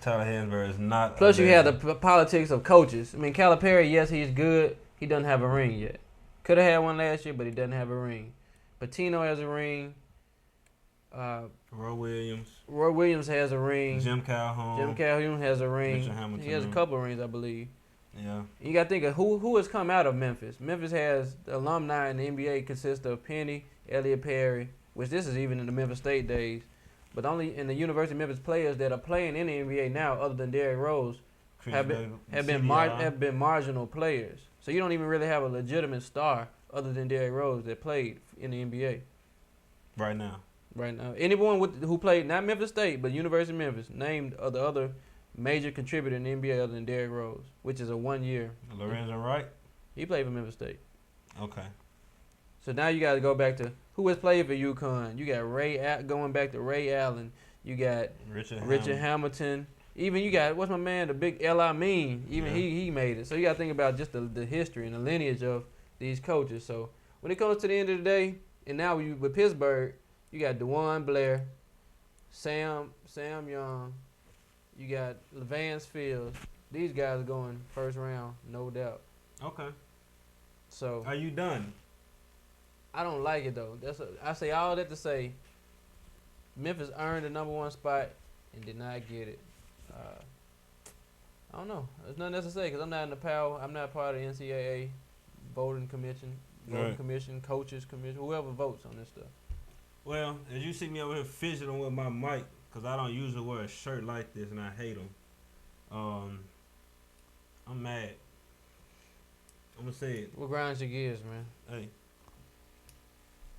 Tyler Hansberry is not. Plus, you have the politics of coaches. I mean, Calipari, yes, he's good. He doesn't have a ring yet. Could have had one last year, but he doesn't have a ring. Patino has a ring. Roy Williams. Roy Williams has a ring. Jim Calhoun has a ring. Richard Hamilton. He has a couple of rings, I believe. Yeah. You got to think of who has come out of Memphis. Memphis has the alumni in the NBA consist of Penny, Elliot Perry, which this is even in the Memphis State days, but only in the University of Memphis players that are playing in the NBA now, other than Derrick Rose, have been marginal players. So you don't even really have a legitimate star other than Derrick Rose that played in the NBA right now. Right now, anyone who played not Memphis State but University of Memphis named the other major contributor in the NBA other than Derrick Rose, which is a 1 year. Lorenzo Wright? He played for Memphis State. Okay. So now you got to go back to who has played for UConn. You got going back to Ray Allen. You got Richard Hamilton. Even you got, what's my man, the big L.I. Mean. Even he made it. So you got to think about just the history and the lineage of these coaches. So when it comes to the end of the day, and now with Pittsburgh, you got DeJuan Blair, Sam Young, you got Levance Fields. These guys are going first round, no doubt. Okay. So are you done? I don't like it though. I say all that to say, Memphis earned the number 1 spot and did not get it. I don't know. There's nothing else to say because I'm not in the power. I'm not part of the NCAA voting commission, coaches commission, whoever votes on this stuff. Well, as you see me over here fidgeting with my mic, because I don't usually wear a shirt like this and I hate them. I'm mad. I'm going to say it. What grinds your gears, man? Hey.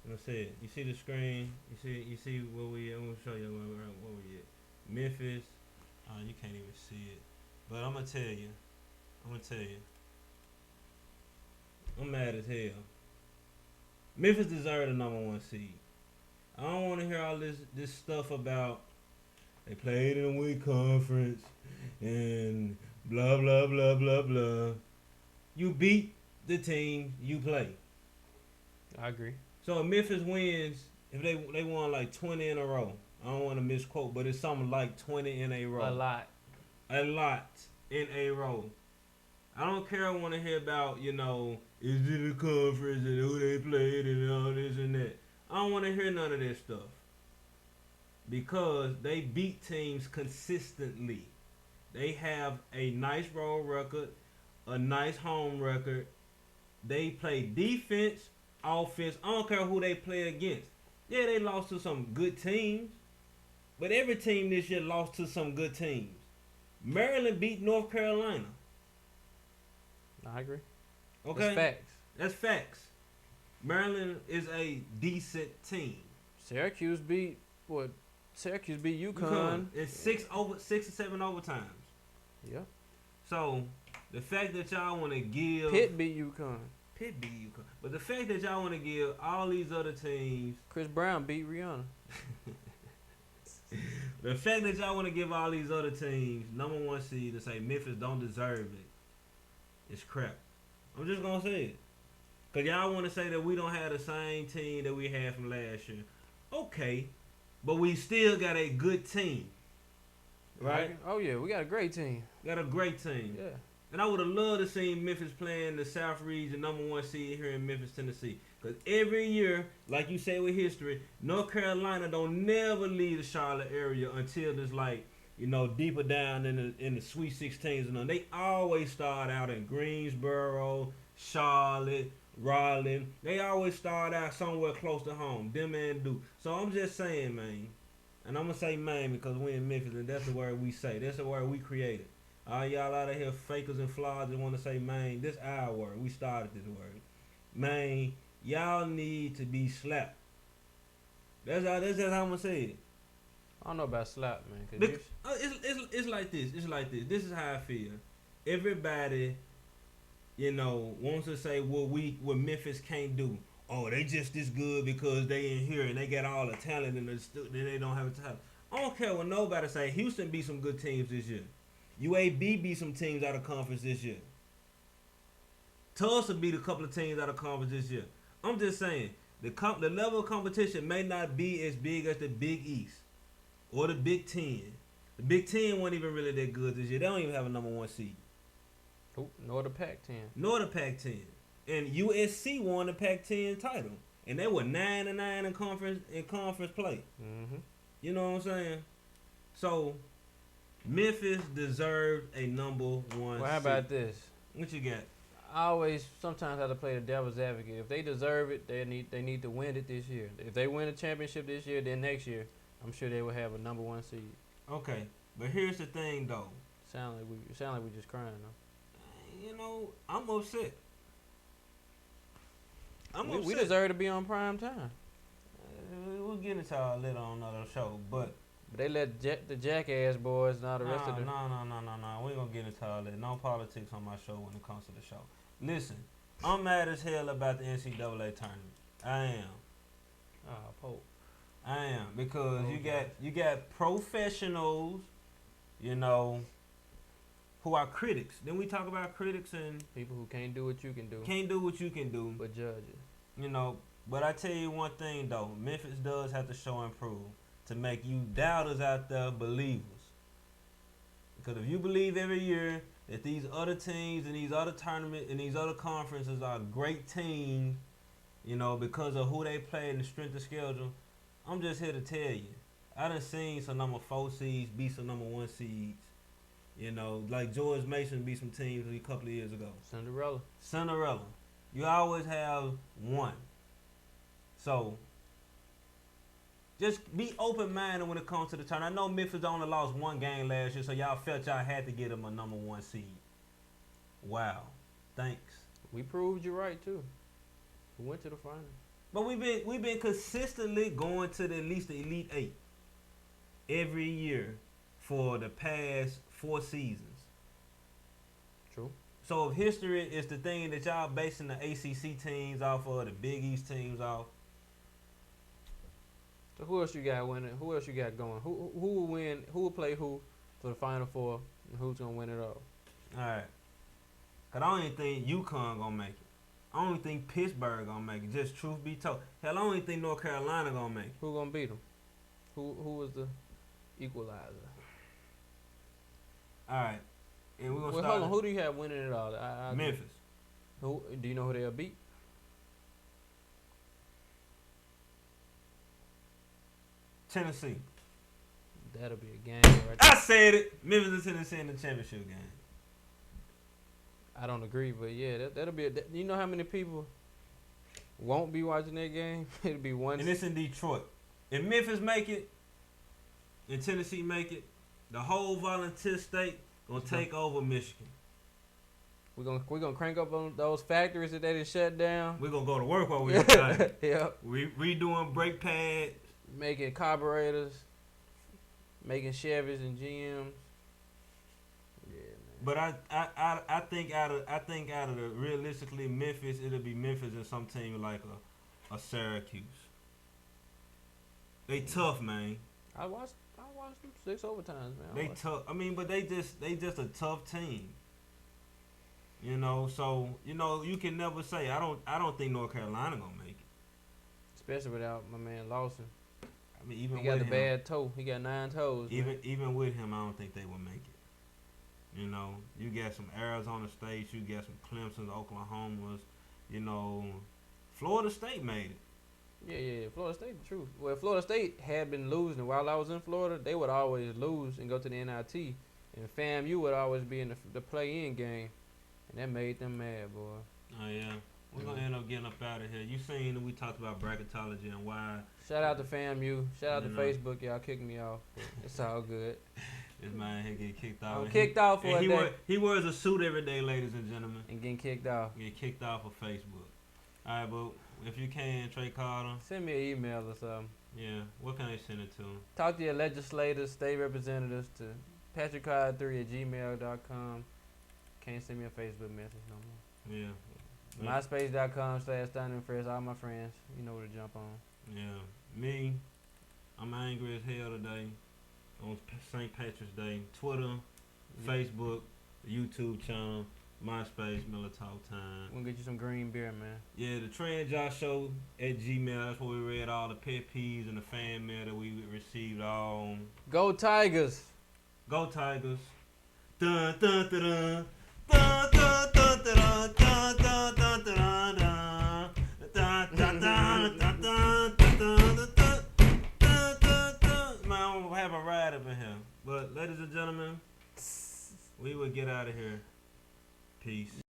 I'm going to say it. You see the screen? You see where we at? I'm going to show you where we at. Memphis. You can't even see it. But I'm going to tell you. I'm mad as hell. Memphis deserved the number 1 seed. I don't want to hear all this stuff about they played in a weak conference and blah, blah, blah, blah, blah. You beat the team you play. I agree. So if Memphis wins, if they won like 20 in a row, I don't want to misquote, but it's something like 20 in a row. A lot in a row. I don't care. I want to hear about, is it a conference and who they played and all this and that. I don't want to hear none of this stuff because they beat teams consistently. They have a nice road record, a nice home record. They play defense, offense. I don't care who they play against. Yeah, they lost to some good teams, but every team this year lost to some good teams. Maryland beat North Carolina. I agree. Okay? That's facts. Maryland is a decent team. Syracuse beat UConn. It's 6 or 7 overtimes. Yeah. So the fact that y'all want to give Pitt beat UConn. But the fact that y'all want to give all these other teams Chris Brown beat Rihanna. The fact that y'all want to give all these other teams number 1 seed and say Memphis don't deserve it is crap. I'm just gonna say it. Because y'all want to say that we don't have the same team that we had from last year. Okay. But we still got a good team. Right? Oh, yeah. We got a great team. Yeah. And I would have loved to see Memphis playing the South Region number 1 seed here in Memphis, Tennessee. Because every year, like you say with history, North Carolina don't never leave the Charlotte area until it's like, deeper down in the Sweet 16s. And they always start out in Greensboro, Charlotte, Raleigh. They always start out somewhere close to home. Them and Duke. So I'm just saying, man. And I'm going to say man because we're in Memphis and that's the word we say. That's the word we created. All y'all out of here fakers and frauds that want to say man. This our word. We started this word. Man, y'all need to be slapped. That's just how I'm going to say it. I don't know about slap, man. It's like this. This is how I feel. Everybody wants to say what Memphis can't do. Oh, they just this good because they in here and they got all the talent and they don't have a talent. I don't care what nobody say. Houston beat some good teams this year. UAB beat some teams out of conference this year. Tulsa beat a couple of teams out of conference this year. I'm just saying the level of competition may not be as big as the Big East or the Big Ten, The Big Ten wasn't even really that good this year. They don't even have a number 1 seed. Nor the Pac-10. Nor the Pac-10. And USC won the Pac-10 title, and they were 9-9 in conference play. Mm-hmm. You know what I'm saying? So Memphis deserved a number 1 Well, how about this? What you got? I always sometimes have to play the devil's advocate. If they deserve it, they need to win it this year. If they win a championship this year, then next year, I'm sure they will have a number 1 seed. Okay, but here's the thing, though. Sound like we just crying though. You know, I'm upset. We deserve to be on prime time. We'll get into all that on another show, but they let the Jackass boys and all the rest of the... No. We ain't gonna get into all that. No politics on my show when it comes to the show. Listen, I'm mad as hell about the NCAA tournament. I am. Pope. I am, because you got professionals, you know, who are critics. Then we talk about critics and people who can't do what you can do. Can't do what you can do. But judge it. You know, but I tell you one thing though, Memphis does have to show and prove to make you doubters out there believers. Because if you believe every year that these other teams and these other tournaments and these other conferences are great teams, you know, because of who they play and the strength of schedule, I'm just here to tell you, I done seen some number 4 seeds beat some number 1 seeds. You know, like George Mason beat some teams a couple of years ago. Cinderella. You always have one. So, just be open-minded when it comes to the tournament. I know Memphis only lost 1 game last year, so y'all felt y'all had to get them a number 1 seed. Wow. Thanks. We proved you right, too. We went to the final. But we've been consistently going to at least the Elite 8 every year for the past 4 seasons. True. So if history is the thing that y'all basing the ACC teams off of, the Big East teams off. So who else you got winning? Who else you got going? Who will win? Who will play who for the Final Four? And who's gonna win it all? All right. Cause I don't even think UConn gonna make it. I don't even think Pittsburgh gonna make it. Just truth be told, hell, I don't even think North Carolina gonna make it. Who gonna beat them? Who was the equalizer? All right, and we're gonna start. Hold on. Who do you have winning it all? Memphis. Who do you know who they'll beat? Tennessee. That'll be a game right there. I said it. Memphis and Tennessee in the championship game. I don't agree, but yeah, that'll be. You know how many people won't be watching that game? It'll be one. And it's in Detroit. If Memphis make it, and Tennessee make it, the whole volunteer state gonna take over Michigan. We're gonna crank up on those factories that they done shut down. We're gonna go to work while we're inside. Yeah. We redoing brake pads, making carburetors, making Chevys and GMs. But I think out of the realistically Memphis, it'll be Memphis and some team like a Syracuse. They tough, man. I watched them 6 overtimes, man. They tough. I mean, but they just a tough team. You know, so you know you can never say I don't think North Carolina gonna make it. Especially without my man Lawson. I mean, even he got with the him, bad toe. He got 9 toes. Even with him, I don't think they will make it. You know, you got some Arizona States, you got some Clemson's, Oklahoma's, you know, Florida State made it. Yeah, Florida State, the truth. Well, Florida State had been losing. While I was in Florida, they would always lose and go to the NIT. And FAMU would always be in the play-in game. And that made them mad, boy. Oh, yeah. We're going to end up getting up out of here. You seen that we talked about bracketology and why. Shout out to FAMU. Shout out to Facebook. Y'all kicked me off. It's all good. This man here get kicked off. I'm kicked off for a day. He wears a suit every day, ladies and gentlemen. And getting kicked off. Get kicked off of Facebook. All right, but if you can, Trey Carter. Send me an email or something. Yeah, what can I send it to? Talk to your legislators, state representatives to patrickcarter3@gmail.com. Can't send me a Facebook message no more. Yeah. MySpace.com/Stunning All my friends. You know where to jump on. Yeah. Me, I'm angry as hell today on St. Patrick's Day. Twitter, Facebook, YouTube channel, MySpace, Miller Talk Time. We're going to get you some green beer, man. Yeah, the Trey and Josh Show at Gmail. That's where we read all the pet peeves and the fan mail that we received all. Go Tigers! Go Tigers. Dun dun dun dun. Dun dun dun dun dun dun dun dun dun. Dun dun dun dun dun dun dun. Man, I'm gonna have a ride up in here. But ladies and gentlemen, we will get out of here. Peace.